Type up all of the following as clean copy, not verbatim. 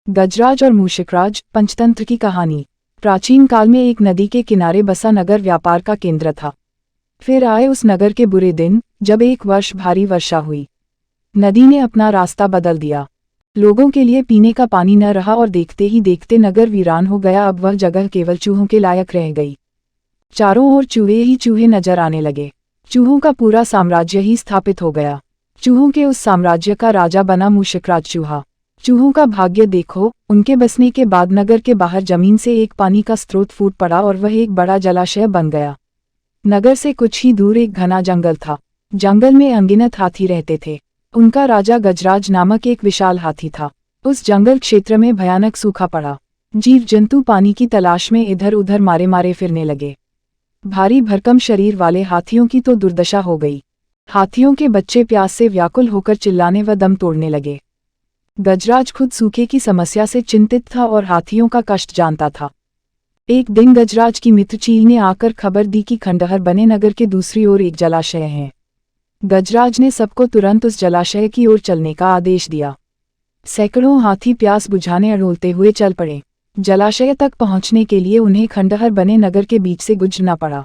गजराज और मूषिकराज, पंचतंत्र की कहानी। प्राचीन काल में एक नदी के किनारे बसा नगर व्यापार का केंद्र था। फिर आए उस नगर के बुरे दिन, जब एक वर्ष भारी वर्षा हुई। नदी ने अपना रास्ता बदल दिया। लोगों के लिए पीने का पानी न रहा और देखते ही देखते नगर वीरान हो गया। अब वह जगह केवल चूहों के लायक रह गई। चारों ओर चूहे ही चूहे नजर आने लगे। चूहों का पूरा साम्राज्य ही स्थापित हो गया। चूहों के उस साम्राज्य का राजा बना मूषिकराज चूहा। चूहों का भाग्य देखो, उनके बसने के बाद नगर के बाहर जमीन से एक पानी का स्रोत फूट पड़ा और वह एक बड़ा जलाशय बन गया। नगर से कुछ ही दूर एक घना जंगल था। जंगल में अनगिनत हाथी रहते थे। उनका राजा गजराज नामक एक विशाल हाथी था। उस जंगल क्षेत्र में भयानक सूखा पड़ा। जीव जंतु पानी की तलाश में इधर उधर मारे मारे फिरने लगे। भारी भरकम शरीर वाले हाथियों की तो दुर्दशा हो गई। हाथियों के बच्चे प्यास से व्याकुल होकर चिल्लाने व दम तोड़ने लगे। गजराज खुद सूखे की समस्या से चिंतित था और हाथियों का कष्ट जानता था। एक दिन गजराज की मित्र चील ने आकर खबर दी कि खंडहर बने नगर के दूसरी ओर एक जलाशय है। गजराज ने सबको तुरंत उस जलाशय की ओर चलने का आदेश दिया। सैकड़ों हाथी प्यास बुझाने अड़ोलते हुए चल पड़े। जलाशय तक पहुंचने के लिए उन्हें खंडहर बने नगर के बीच से गुजरना पड़ा।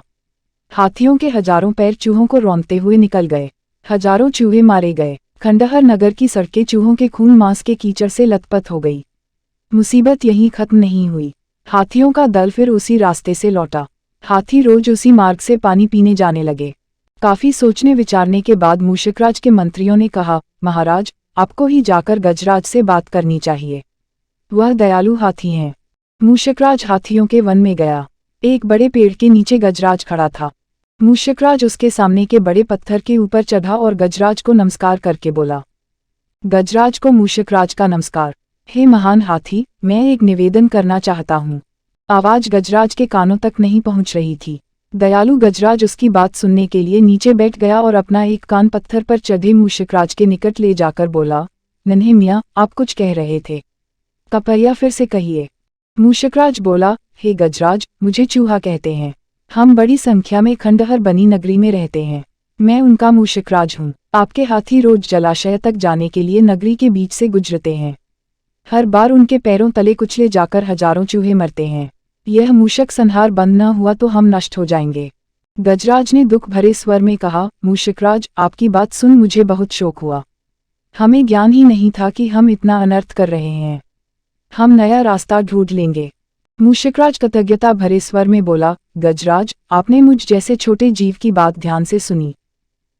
हाथियों के हजारों पैर चूहों को रौंदते हुए निकल गए। हजारों चूहे मारे गए। खंडहर नगर की सड़कें चूहों के खून मांस के कीचड़ से लथपथ हो गई। मुसीबत यहीं खत्म नहीं हुई। हाथियों का दल फिर उसी रास्ते से लौटा। हाथी रोज उसी मार्ग से पानी पीने जाने लगे। काफी सोचने विचारने के बाद मूषिकराज के मंत्रियों ने कहा, महाराज, आपको ही जाकर गजराज से बात करनी चाहिए। वह दयालु हाथी हैं। मूषिकराज हाथियों के वन में गया। एक बड़े पेड़ के नीचे गजराज खड़ा था। मूषिकराज उसके सामने के बड़े पत्थर के ऊपर चढ़ा और गजराज को नमस्कार करके बोला। गजराज को मूषिकराज का नमस्कार। हे महान हाथी, मैं एक निवेदन करना चाहता हूँ। आवाज गजराज के कानों तक नहीं पहुँच रही थी। दयालु गजराज उसकी बात सुनने के लिए नीचे बैठ गया और अपना एक कान पत्थर पर चढ़े मूषिकराज के निकट ले जाकर बोला, नन्हे मियाँ, आप कुछ कह रहे थे, कृपया फिर से कहिए। मूषिकराज बोला, हे गजराज, मुझे चूहा कहते हैं। हम बड़ी संख्या में खंडहर बनी नगरी में रहते हैं। मैं उनका मूषिकराज हूँ। आपके हाथी रोज जलाशय तक जाने के लिए नगरी के बीच से गुजरते हैं। हर बार उनके पैरों तले कुचले जाकर हजारों चूहे मरते हैं। यह मूषक संहार बंद न हुआ तो हम नष्ट हो जाएंगे। गजराज ने दुख भरे स्वर में कहा, मूषिकराज, आपकी बात सुन मुझे बहुत शोक हुआ। हमें ज्ञान ही नहीं था कि हम इतना अनर्थ कर रहे हैं। हम नया रास्ता ढूंढ लेंगे। मूषिकराज कृतज्ञता भरे स्वर में बोला, गजराज, आपने मुझ जैसे छोटे जीव की बात ध्यान से सुनी।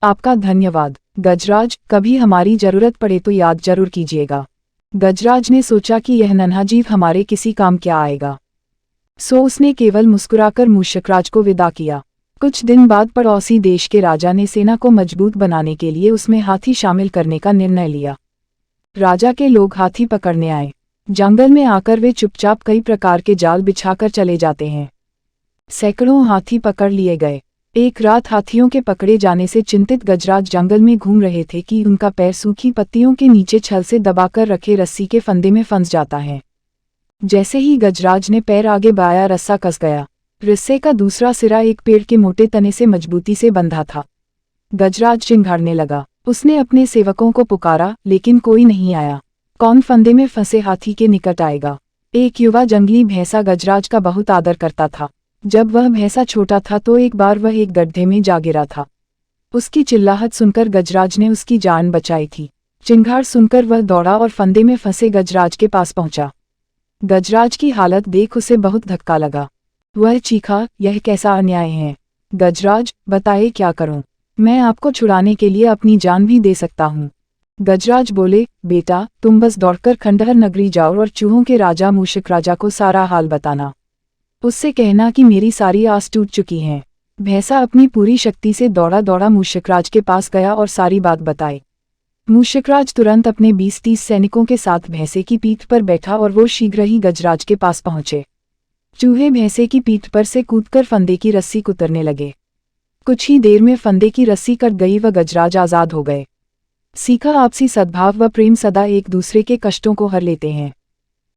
आपका धन्यवाद। गजराज, कभी हमारी जरूरत पड़े तो याद जरूर कीजिएगा। गजराज ने सोचा कि यह नन्हा जीव हमारे किसी काम क्या आएगा, सो उसने केवल मुस्कुराकर मूषिकराज को विदा किया। कुछ दिन बाद पड़ोसी देश के राजा ने सेना को मजबूत बनाने के लिए उसमें हाथी शामिल करने का निर्णय लिया। राजा के लोग हाथी पकड़ने आए। जंगल में आकर वे चुपचाप कई प्रकार के जाल बिछाकर चले जाते हैं। सैकड़ों हाथी पकड़ लिए गए। एक रात हाथियों के पकड़े जाने से चिंतित गजराज जंगल में घूम रहे थे कि उनका पैर सूखी पत्तियों के नीचे छल से दबाकर रखे रस्सी के फंदे में फंस जाता है। जैसे ही गजराज ने पैर आगे बढ़ाया, रस्सा कस गया। रस्से का दूसरा सिरा एक पेड़ के मोटे तने से मजबूती से बंधा था। गजराज चिंघाड़ने लगा। उसने अपने सेवकों को पुकारा, लेकिन कोई नहीं आया। कौन फंदे में फंसे हाथी के निकट आएगा। एक युवा जंगली भैंसा गजराज का बहुत आदर करता था। जब वह भैंसा छोटा था तो एक बार वह एक गड्ढे में जा गिरा था। उसकी चिल्लाहट सुनकर गजराज ने उसकी जान बचाई थी। चिंगार सुनकर वह दौड़ा और फंदे में फंसे गजराज के पास पहुंचा। गजराज की हालत देख उसे बहुत धक्का लगा। वह चीखा, यह कैसा अन्याय है। गजराज, बताए क्या करूं। मैं आपको छुड़ाने के लिए अपनी जान भी दे सकता हूं। गजराज बोले, बेटा, तुम बस दौड़कर खंडहर नगरी जाओ और चूहों के राजा मूषिकराजा को सारा हाल बताना। उससे कहना कि मेरी सारी आस टूट चुकी है। भैंसा अपनी पूरी शक्ति से दौड़ा दौड़ा मूषिकराज के पास गया और सारी बात बताई। मूषिकराज तुरंत अपने 20-30 सैनिकों के साथ भैंसे की पीठ पर बैठा और वो शीघ्र ही गजराज के पास पहुंचे। चूहे भैंसे की पीठ पर से कूदकर फंदे की रस्सी कुतरने लगे। कुछ ही देर में फंदे की रस्सी कट गई व गजराज आजाद हो गए। सीखा, आपसी सद्भाव व प्रेम सदा एक दूसरे के कष्टों को हर लेते हैं।